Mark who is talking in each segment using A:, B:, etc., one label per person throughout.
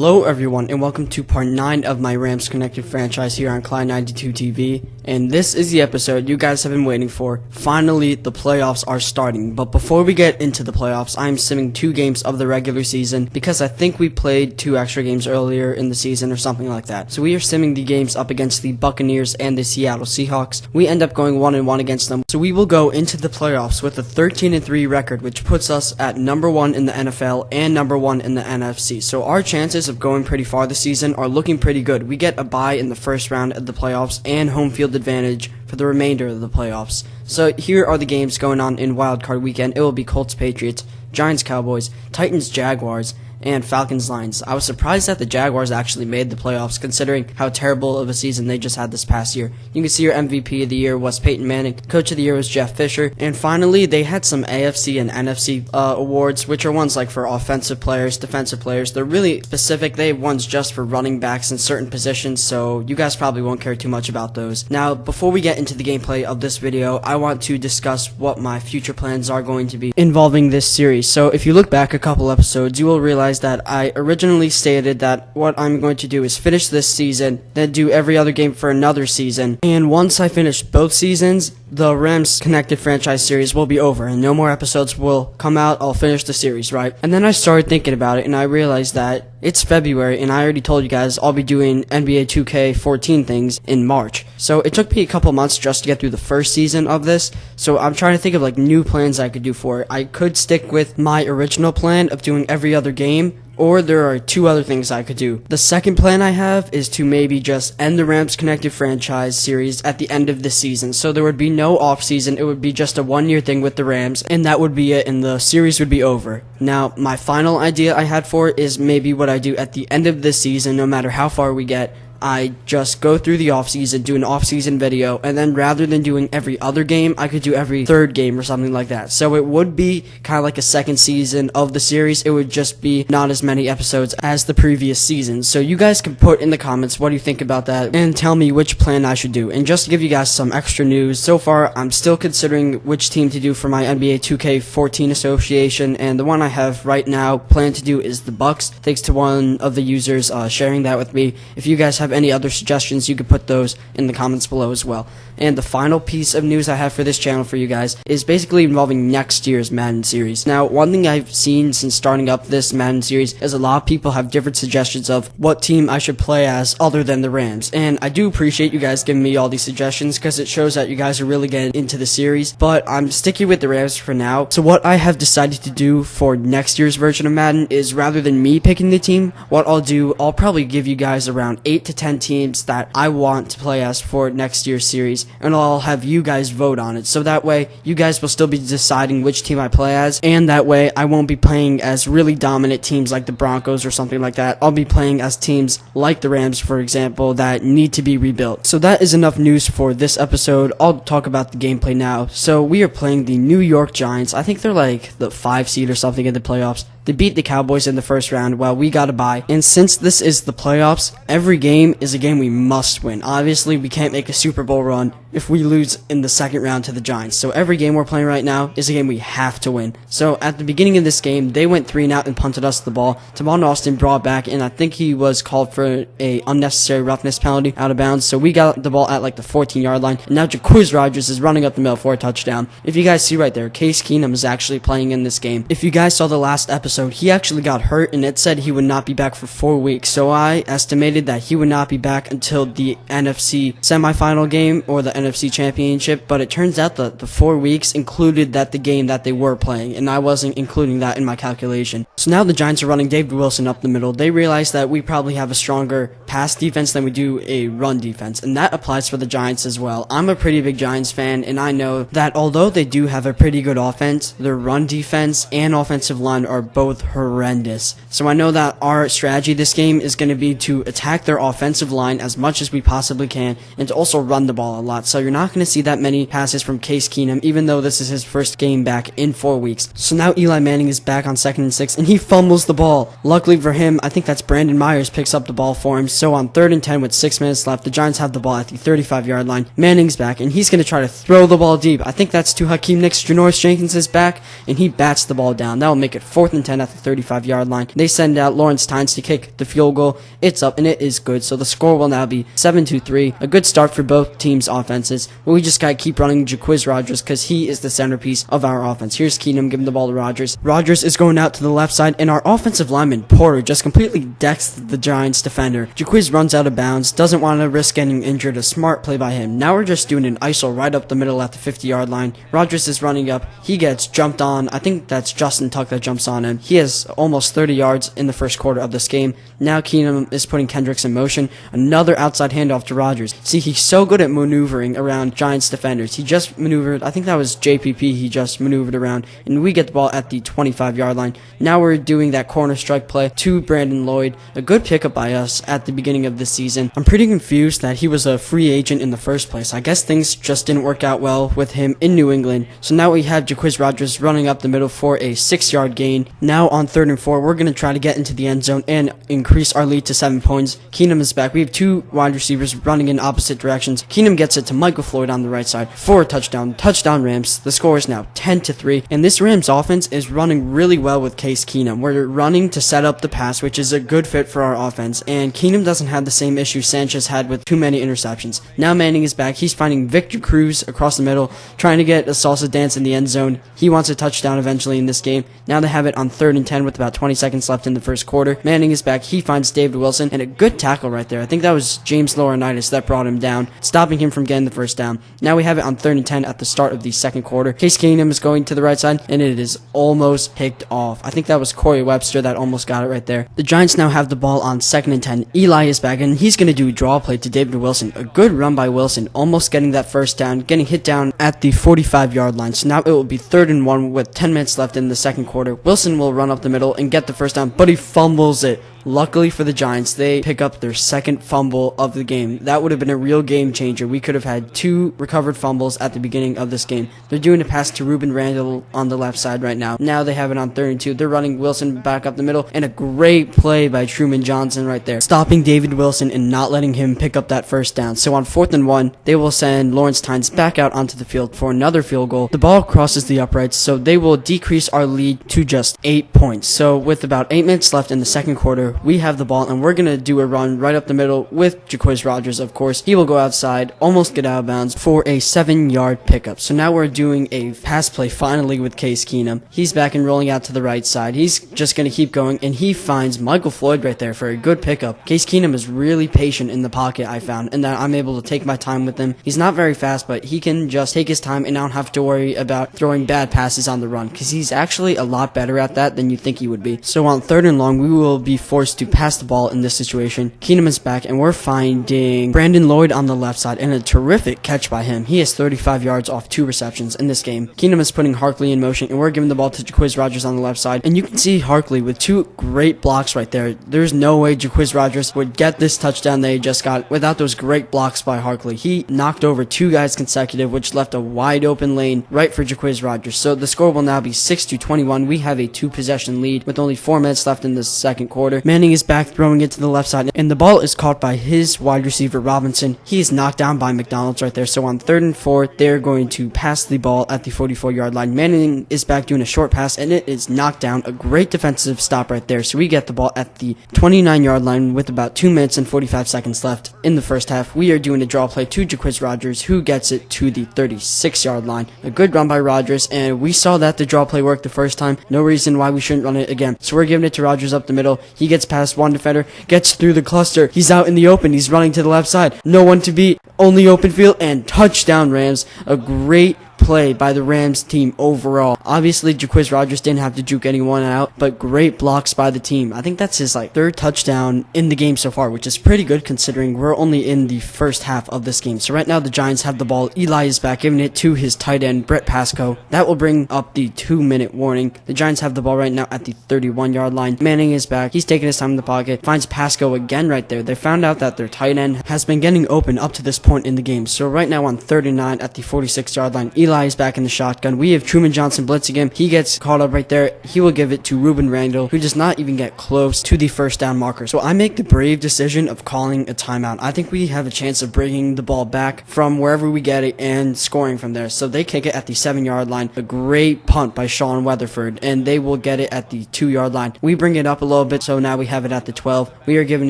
A: Hello everyone and welcome to part 9 of my Rams Connected franchise here on Clyde92 TV, and this is the episode you guys have been waiting for. Finally, the playoffs are starting, but before we get into the playoffs, I'm simming 2 games of the regular season because I think we played 2 extra games earlier in the season or something like that. So we are simming the games up against the Buccaneers and the Seattle Seahawks. We end up going 1-1 against them, so we will go into the playoffs with a 13-3 record, which puts us at number 1 in the NFL and number 1 in the NFC. So our chances of going pretty far this season are looking pretty good. We get a bye in the first round of the playoffs and home field advantage for the remainder of the playoffs. So here are the games going on in wildcard weekend. It will be Colts Patriots, Giants Cowboys, Titans Jaguars, and Falcons Lions. I was surprised that the Jaguars actually made the playoffs considering how terrible of a season they just had this past year. You can see your MVP of the year was Peyton Manning, Coach of the Year was Jeff Fisher, and finally they had some AFC and NFC awards, which are ones like for offensive players, defensive players. They're really specific. They have ones just for running backs in certain positions, so you guys probably won't care too much about those. Now, before we get into the gameplay of this video, I want to discuss what my future plans are going to be involving this series. So if you look back a couple episodes, you will realize that I originally stated that what I'm going to do is finish this season, then do every other game for another season, and once I finish both seasons, the Rams Connected franchise series will be over and no more episodes will come out. I'll finish the series, right? And then I started thinking about it and I realized that it's February and I already told you guys I'll be doing NBA 2K14 things in March. So it took me a couple months just to get through the first season of this. So I'm trying to think of like new plans I could do for it. I could stick with my original plan of doing every other game, or there are 2 other things I could do. The second plan I have is to maybe just end the Rams Connected franchise series at the end of the season. So there would be no off season. It would be just a 1-year thing with the Rams, and that would be it, and the series would be over. Now, my final idea I had for it is maybe what I do at the end of this season, no matter how far we get, I just go through the offseason, do an offseason video, and then rather than doing every other game, I could do every third game or something like that. So it would be kind of like a second season of the series. It would just be not as many episodes as the previous season. So you guys can put in the comments what do you think about that and tell me which plan I should do. And just to give you guys some extra news, so far I'm still considering which team to do for my NBA 2K14 association, and the one I have right now planned to do is the Bucks. Thanks to one of the users sharing that with me. If you guys have any other suggestions, you could put those in the comments below as well. And the final piece of news I have for this channel for you guys is basically involving next year's Madden series. Now, one thing I've seen since starting up this Madden series is a lot of people have different suggestions of what team I should play as other than the Rams. And I do appreciate you guys giving me all these suggestions because it shows that you guys are really getting into the series. But I'm sticking with the Rams for now. So what I have decided to do for next year's version of Madden is rather than me picking the team, what I'll do, I'll probably give you guys around 8 to 10 teams that I want to play as for next year's series, and I'll have you guys vote on it, so that way you guys will still be deciding which team I play as, and that way I won't be playing as really dominant teams like the Broncos or something like that. I'll be playing as teams like the Rams, for example, that need to be rebuilt. So that is enough news for this episode. I'll talk about the gameplay now. So we are playing the New York Giants. I think they're like the 5 seed or something in the playoffs. They beat the Cowboys in the first round while we got a bye. And since this is the playoffs, every game is a game we must win. Obviously, we can't make a Super Bowl run if we lose in the second round to the Giants. So every game we're playing right now is a game we have to win. So at the beginning of this game, they went 3 and out and punted us the ball. Tavon Austin brought back, and I think he was called for a unnecessary roughness penalty out of bounds. So we got the ball at like the 14-yard line. And now Jacquizz Rodgers is running up the middle for a touchdown. If you guys see right there, Case Keenum is actually playing in this game. If you guys saw the last episode, he actually got hurt and it said he would not be back for 4 weeks. So I estimated that he would not be back until the NFC semifinal game or the NFC Championship, but it turns out that the 4 weeks included the game that they were playing, and I wasn't including that in my calculation. So now the Giants are running David Wilson up the middle. They realize that we probably have a stronger pass defense than we do a run defense, and that applies for the Giants as well. I'm a pretty big Giants fan, and I know that although they do have a pretty good offense, their run defense and offensive line are both horrendous. So I know that our strategy this game is going to be to attack their offensive line as much as we possibly can and to also run the ball a lot. so you're not going to see that many passes from Case Keenum, even though this is his first game back in 4 weeks. So now Eli Manning is back on 2nd and 6, and he fumbles the ball. Luckily for him, I think that's Brandon Myers picks up the ball for him. So on 3rd and 10 with 6 minutes left, the Giants have the ball at the 35-yard line. Manning's back, and he's going to try to throw the ball deep. I think that's to Hakeem Nicks. Janoris Jenkins is back, and he bats the ball down. That'll make it 4th and 10 at the 35-yard line. They send out Lawrence Tynes to kick the field goal. It's up, and it is good. So the score will now be 7-3. A good start for both teams' offenses. But we just got to keep running Jacquizz Rodgers because he is the centerpiece of our offense. Here's Keenum giving the ball to Rodgers. Rodgers is going out to the left side, and our offensive lineman, Porter, just completely decks the Giants defender. Jacquizz runs out of bounds, doesn't want to risk getting injured. A smart play by him. Now we're just doing an ISO right up the middle at the 50-yard line. Rodgers is running up. He gets jumped on. I think that's Justin Tuck that jumps on him. He has almost 30 yards in the first quarter of this game. Now Keenum is putting Kendricks in motion. Another outside handoff to Rodgers. See, he's so good at maneuvering around Giants defenders. He just maneuvered, I think that was JPP he just maneuvered around, and we get the ball at the 25-yard line. Now we're doing that corner strike play to Brandon Lloyd. A good pickup by us at the beginning of this season. I'm pretty confused that he was a free agent in the first place. I guess things just didn't work out well with him in New England. So now we have Jacquizz Rodgers running up the middle for a 6-yard gain. Now on 3rd and 4, we're going to try to get into the end zone and increase our lead to 7 points. Keenum is back. We have 2 wide receivers running in opposite directions. Keenum gets it to Michael Floyd on the right side for a touchdown. Touchdown Rams. The score is now 10-3. And this Rams offense is running really well with Case Keenum. We're running to set up the pass, which is a good fit for our offense. And Keenum doesn't have the same issue Sanchez had with too many interceptions. Now Manning is back. He's finding Victor Cruz across the middle, trying to get a salsa dance in the end zone. He wants a touchdown eventually in this game. Now they have it on 3rd and 10 with about 20 seconds left in the first quarter. Manning is back. He finds David Wilson, and a good tackle right there. I think that was James Laurinaitis that brought him down, stopping him from getting the first down. Now we have it on 3rd and 10 at the start of the second quarter. Case Keenum is going to the right side, and it is almost picked off. I think that was Corey Webster that almost got it right there. The Giants now have the ball on 2nd and 10. Eli is back, and he's going to do a draw play to David Wilson. A good run by Wilson, almost getting that first down, getting hit down at the 45-yard line. So now it will be 3rd and 1 with 10 minutes left in the second quarter. Wilson will run up the middle and get the first down, but he fumbles it. Luckily for the Giants, they pick up their second fumble of the game. That would have been a real game changer. We could have had 2 recovered fumbles at the beginning of this game. They're doing a pass to Ruben Randall on the left side right now. Now they have it on 3rd and 2. They're running Wilson back up the middle, and a great play by Truman Johnson right there, stopping David Wilson and not letting him pick up that first down. So on 4th and 1, they will send Lawrence Tynes back out onto the field for another field goal. The ball crosses the uprights, so they will decrease our lead to just 8 points. So with about 8 minutes left in the second quarter, we have the ball, and we're going to do a run right up the middle with Jacquizz Rodgers, of course. He will go outside, almost get out of bounds for a 7-yard pickup. So now we're doing a pass play finally with Case Keenum. He's back and rolling out to the right side. He's just going to keep going, and he finds Michael Floyd right there for a good pickup. Case Keenum is really patient in the pocket, I found, and that I'm able to take my time with him. He's not very fast, but he can just take his time and not have to worry about throwing bad passes on the run, because he's actually a lot better at that than you think he would be. So on 3rd and long, we will be forced to pass the ball in this situation. Keenum is back, and we're finding Brandon Lloyd on the left side, and a terrific catch by him. He has 35 yards off 2 receptions in this game. Keenum is putting Harkley in motion, and we're giving the ball to Jacquizz Rodgers on the left side, and you can see Harkley with 2 great blocks right there. There's no way Jacquizz Rodgers would get this touchdown they just got without those great blocks by Harkley. He knocked over 2 guys consecutive, which left a wide open lane right for Jacquizz Rodgers. So the score will now be 6-21. We have a 2-possession lead with only 4 minutes left in the second quarter. Manning is back throwing it to the left side, and the ball is caught by his wide receiver Robinson. He is knocked down by McDonald's right there. So on 3rd and 4, they're going to pass the ball at the 44-yard line. Manning is back doing a short pass, and it is knocked down. A great defensive stop right there. So we get the ball at the 29-yard line with about 2 minutes and 45 seconds left in the first half. We are doing a draw play to Jacquizz Rodgers, who gets it to the 36-yard line. A good run by Rodgers, and we saw that the draw play worked the first time. No reason why we shouldn't run it again. So we're giving it to Rodgers up the middle. He gets past one defender, gets through the cluster. He's out in the open. He's running to the left side. No one to beat. Only open field, and touchdown Rams. A great play by the Rams team overall. Obviously, Jacquizz Rodgers didn't have to juke anyone out, but great blocks by the team. I think that's his third touchdown in the game so far, which is pretty good considering we're only in the first half of this game. So right now the Giants have the ball. Eli is back, giving it to his tight end, Brett Pascoe. That will bring up the 2-minute warning. The Giants have the ball right now at the 31-yard line. Manning is back. He's taking his time in the pocket. Finds Pascoe again right there. They found out that their tight end has been getting open up to this point in the game. So right now on 39 at the 46-yard line, Eli is back in the shotgun. We have Truman Johnson blitzing him. He gets caught up right there. He will give it to Ruben Randall, who does not even get close to the first down marker. So I make the brave decision of calling a timeout. I think we have a chance of bringing the ball back from wherever we get it and scoring from there. So they kick it at the 7-yard line. A great punt by Sean Weatherford, and they will get it at the 2-yard line. We bring it up a little bit, so now we have it at the 12. We are giving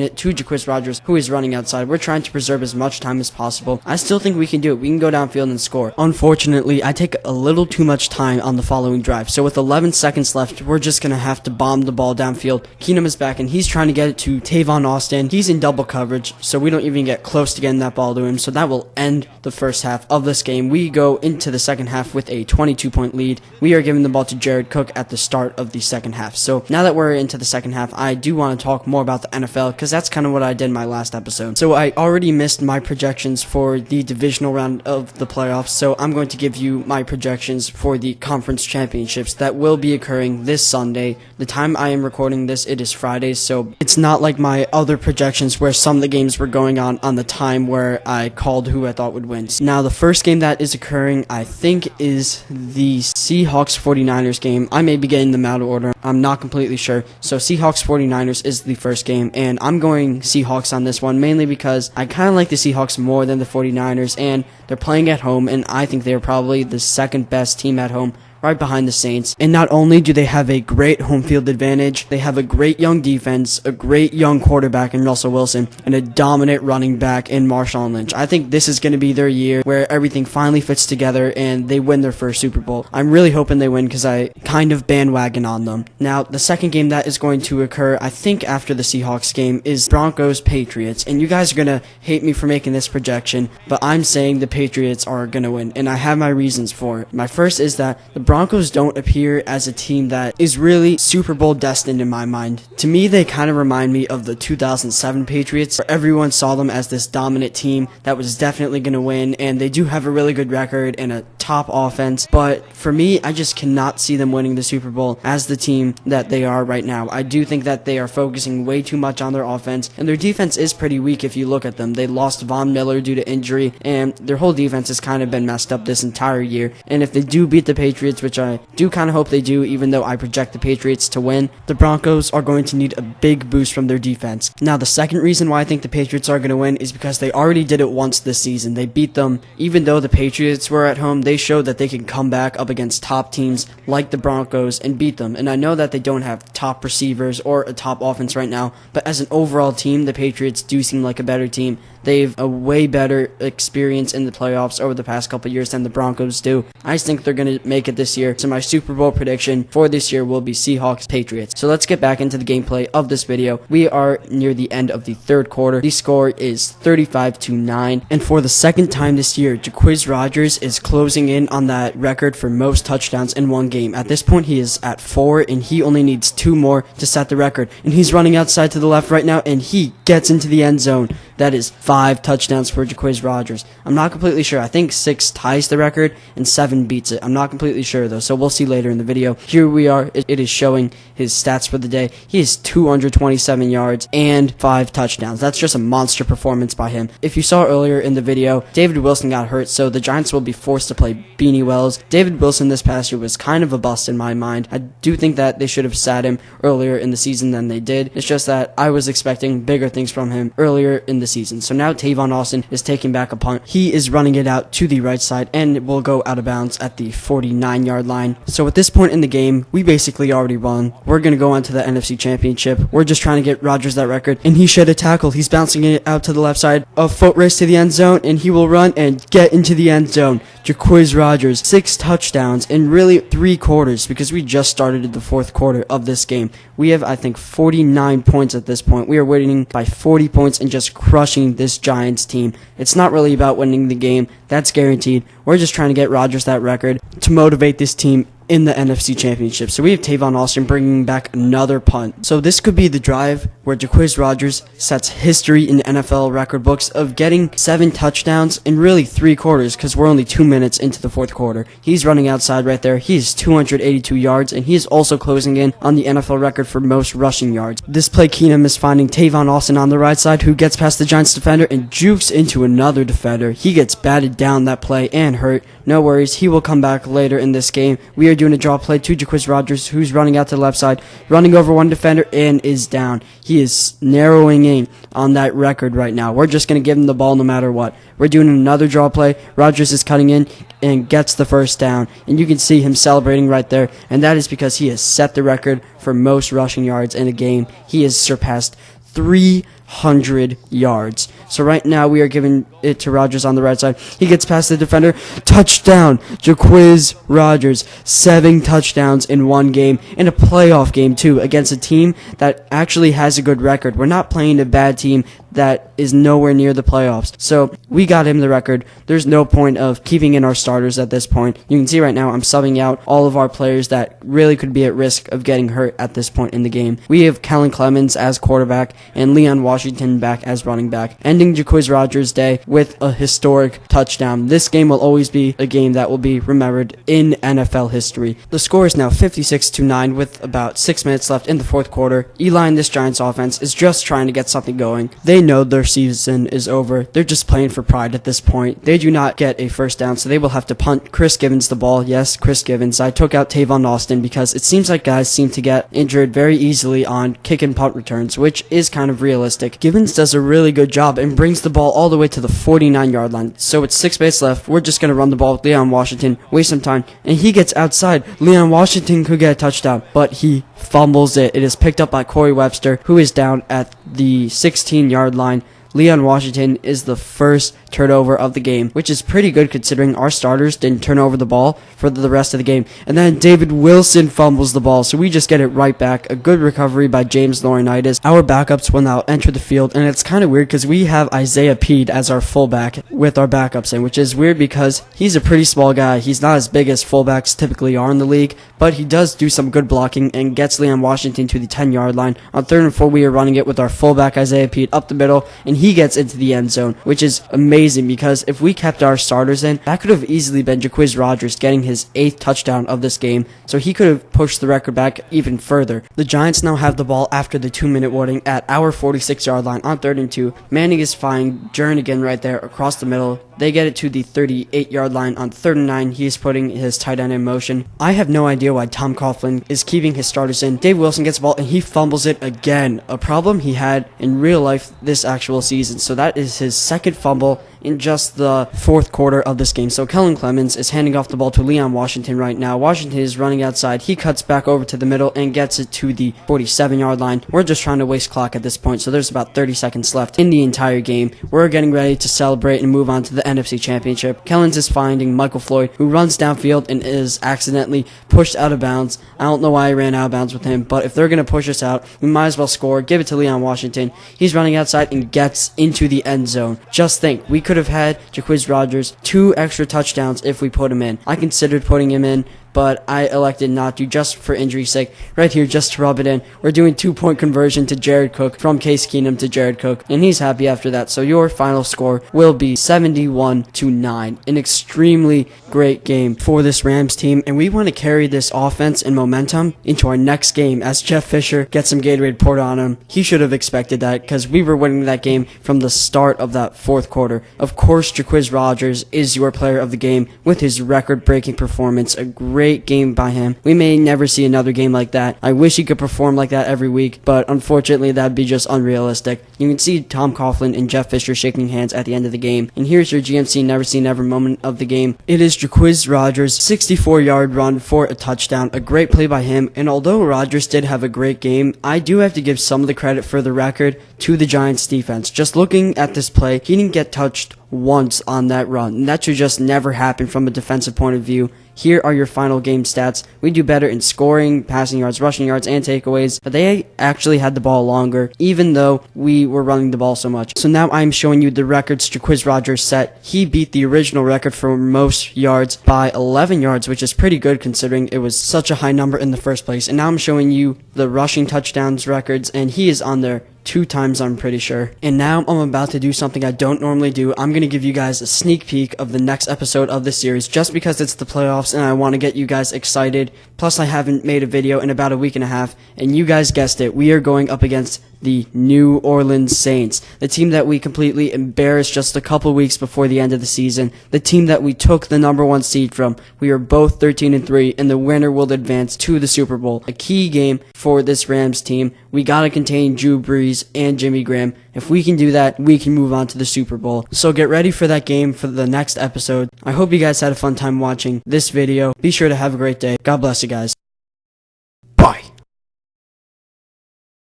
A: it to Jacquizz Rodgers, who is running outside. We're trying to preserve as much time as possible. I still think we can do it. We can go downfield and score. Unfortunately, I take a little too much time on the following drive. So with 11 seconds left, we're just going to have to bomb the ball downfield. Keenum is back, and he's trying to get it to Tavon Austin. He's in double coverage, so we don't even get close to getting that ball to him. So that will end the first half of this game. We go into the second half with a 22-point lead. We are giving the ball to Jared Cook at the start of the second half. So now that we're into the second half, I do want to talk more about the NFL because that's kind of what I did in my last episode. So I already missed my projections for the divisional round of the playoffs, so I'm going to give you my projections for the conference championships that will be occurring this Sunday. The time I am recording this, it is Friday, so it's not like my other projections where some of the games were going on the time where I called who I thought would win. Now, the first game that is occurring, I think, is the Seahawks 49ers game. I may be getting them out of order. I'm not completely sure. So Seahawks 49ers is the first game, and I'm going Seahawks on this one, mainly because I kind of like the Seahawks more than the 49ers, and they're playing at home, and I think they're probably the second best team at home, right behind the Saints. And not only do they have a great home field advantage, they have a great young defense, a great young quarterback in Russell Wilson, and a dominant running back in Marshawn Lynch. I think this is going to be their year where everything finally fits together and they win their first Super Bowl. I'm really hoping they win because I kind of bandwagon on them. Now, the second game that is going to occur, I think after the Seahawks game, is Broncos-Patriots. And you guys are going to hate me for making this projection, but I'm saying the Patriots are going to win, and I have my reasons for it. My first is that the Broncos don't appear as a team that is really Super Bowl destined in my mind. To me, they kind of remind me of the 2007 Patriots, where everyone saw them as this dominant team that was definitely going to win, and they do have a really good record and a top offense, but for me, I just cannot see them winning the Super Bowl as the team that they are right now. I do think that they are focusing way too much on their offense, and their defense is pretty weak if you look at them. They lost Von Miller due to injury, and their whole defense has kind of been messed up this entire year, and if they do beat the Patriots, which I do kind of hope they do, even though I project the Patriots to win, the Broncos are going to need a big boost from their defense. Now, the second reason why I think the Patriots are going to win is because they already did it once this season. They beat them. Even though the Patriots were at home, they showed that they can come back up against top teams like the Broncos and beat them. And I know that they don't have top receivers or a top offense right now, but as an overall team, the Patriots do seem like a better team. They've a way better experience in the playoffs over the past couple years than the Broncos do. I just think they're going to make it this year. So my Super Bowl prediction for this year will be Seahawks-Patriots. So let's get back into the gameplay of this video. We are near the end of the third quarter. The score is 35-9. And for the second time this year, Jacquizz Rodgers is closing in on that record for most touchdowns in one game. At this point, he is at 4, and he only needs 2 more to set the record. And he's running outside to the left right now, and he gets into the end zone. That is 5 touchdowns for Jacquizz Rodgers. I'm not completely sure. I think 6 ties the record and 7 beats it. I'm not completely sure though, so we'll see later in the video. Here we are. It is showing his stats for the day. He has 227 yards and 5 touchdowns. That's just a monster performance by him. If you saw earlier in the video, David Wilson got hurt, so the Giants will be forced to play Beanie Wells. David Wilson this past year was kind of a bust in my mind. I do think that they should have sat him earlier in the season than they did. It's just that I was expecting bigger things from him earlier in the season. So now Tavon Austin is taking back a punt. He is running it out to the right side, and it will go out of bounds at the 49-yard line. So at this point in the game, we basically already won. We're going to go on to the NFC Championship. We're just trying to get Rodgers that record, and he shed a tackle. He's bouncing it out to the left side. A foot race to the end zone, and he will run and get into the end zone. Jacquizz Rodgers, 6 touchdowns in really 3 quarters, because we just started the 4th quarter of this game. We have, I think, 49 points at this point. We are winning by 40 points and just crushing this Giants team. It's not really about winning the game. That's guaranteed. We're just trying to get Rodgers that record to motivate this team in the NFC Championship. So we have Tavon Austin bringing back another punt. So this could be the drive where Jacquizz Rodgers sets history in NFL record books of getting 7 touchdowns in really 3 quarters, because we're only 2 minutes into the 4th quarter. He's running outside right there. He is 282 yards, and he is also closing in on the NFL record for most rushing yards. This play, Keenum is finding Tavon Austin on the right side, who gets past the Giants defender and jukes into another defender. He gets batted down that play and hurt. No worries, he will come back later in this game. We are doing a draw play to Jacquizz Rodgers, who's running out to the left side, running over one defender, and is down. He is narrowing in on that record right now. We're just going to give him the ball no matter what. We're doing another draw play. Rodgers is cutting in and gets the first down. And you can see him celebrating right there. And that is because he has set the record for most rushing yards in a game. He has surpassed 300 yards. So right now we are giving it to Rodgers on the right side. He gets past the defender. Touchdown! Jacquizz Rodgers. 7 touchdowns in one game. In a playoff game too, against a team that actually has a good record. We're not playing a bad team that is nowhere near the playoffs. So we got him the record. There's no point of keeping in our starters at this point. You can see right now I'm subbing out all of our players that really could be at risk of getting hurt at this point in the game. We have Kellen Clemens as quarterback and Leon Washington back as running back, ending Jacquizz Rodgers' day with a historic touchdown. This game will always be a game that will be remembered in NFL history. The score is now 56-9 with about 6 minutes left in the 4th quarter. Eli and this Giants offense is just trying to get something going. They know their season is over. They're just playing for pride at this point. They do not get a first down, so they will have to punt Chris Givens the ball. Yes, Chris Givens. I took out Tavon Austin because it seems like guys seem to get injured very easily on kick and punt returns, which is kind of realistic. Givens does a really good job and brings the ball all the way to the 49-yard line. So it's 6 minutes left. We're just going to run the ball with Leon Washington, waste some time, and he gets outside. Leon Washington could get a touchdown, but he fumbles it. It is picked up by Corey Webster, who is down at the 16-yard line. Leon Washington is the first turnover of the game, which is pretty good considering our starters didn't turn over the ball for the rest of the game. And then David Wilson fumbles the ball, so we just get it right back. A good recovery by James Laurinaitis. Our backups will now enter the field, and it's kind of weird because we have Isaiah Pede as our fullback with our backups in, which is weird because he's a pretty small guy. He's not as big as fullbacks typically are in the league, but he does do some good blocking and gets Leon Washington to the 10-yard line. On 3rd and 4, we are running it with our fullback Isaiah Pede up the middle, and he gets into the end zone, which is amazing because if we kept our starters in, that could have easily been Jacquizz Rodgers getting his 8th touchdown of this game, so he could have pushed the record back even further. The Giants now have the ball after the 2-minute warning at our 46-yard line on 3rd and 2. Manning is finding Jernigan right there across the middle. They get it to the 38-yard line on 3rd and 9. He is putting his tight end in motion. I have no idea why Tom Coughlin is keeping his starters in. Dave Wilson gets the ball and he fumbles it again. A problem he had in real life this actual season. So that is his 2nd fumble in just the 4th quarter of this game. So Kellen Clemens is handing off the ball to Leon Washington right now. Washington is running outside. He cuts back over to the middle and gets it to the 47-yard line. We're just trying to waste clock at this point, so there's about 30 seconds left in the entire game. We're getting ready to celebrate and move on to the NFC Championship. Kellens is finding Michael Floyd, who runs downfield and is accidentally pushed out of bounds. I don't know why I ran out of bounds with him, but if they're going to push us out, we might as well score. Give it to Leon Washington. He's running outside and gets into the end zone. Just think, we could have had Jacquizz Rodgers 2 extra touchdowns if we put him in. I considered putting him in, but I elected not to just for injury's sake. Right here, just to rub it in, we're doing 2-point conversion to Jared Cook from Case Keenum to Jared Cook, and he's happy after that. So your final score will be 71-9. An extremely great game for this Rams team, and we want to carry this offense and momentum into our next game as Jeff Fisher gets some Gatorade poured on him. He should have expected that because we were winning that game from the start of that 4th quarter. Of course, Jacquizz Rodgers is your player of the game with his record-breaking performance, a great great game by him. We may never see another game like that. I wish he could perform like that every week, but unfortunately that'd be just unrealistic. You can see Tom Coughlin and Jeff Fisher shaking hands at the end of the game. And here's your GMC Never Say Never moment of the game. It is Jacquizz Rodgers' 64-yard run for a touchdown. A great play by him, and although Rodgers did have a great game, I do have to give some of the credit for the record to the Giants defense. Just looking at this play, he didn't get touched once on that run, and that should just never happen from a defensive point of view. Here are your final game stats. We do better in scoring, passing yards, rushing yards, and takeaways, but they actually had the ball longer, even though we were running the ball so much. So now I'm showing you the records Jacquizz Rodgers set. He beat the original record for most yards by 11 yards, which is pretty good considering it was such a high number in the first place. And now I'm showing you the rushing touchdowns records, and he is on there 2 times, I'm pretty sure. And now I'm about to do something I don't normally do. I'm going to give you guys a sneak peek of the next episode of the series just because it's the playoffs and I want to get you guys excited. Plus, I haven't made a video in about a week and a half, and you guys guessed it, we are going up against the New Orleans Saints, the team that we completely embarrassed just a couple weeks before the end of the season, the team that we took the #1 seed from. We are both 13-3, and the winner will advance to the Super Bowl. A key game for this Rams team. We gotta contain Drew Brees and Jimmy Graham. If we can do that, we can move on to the Super Bowl. So get ready for that game for the next episode. I hope you guys had a fun time watching this video. Be sure to have a great day. God bless you guys.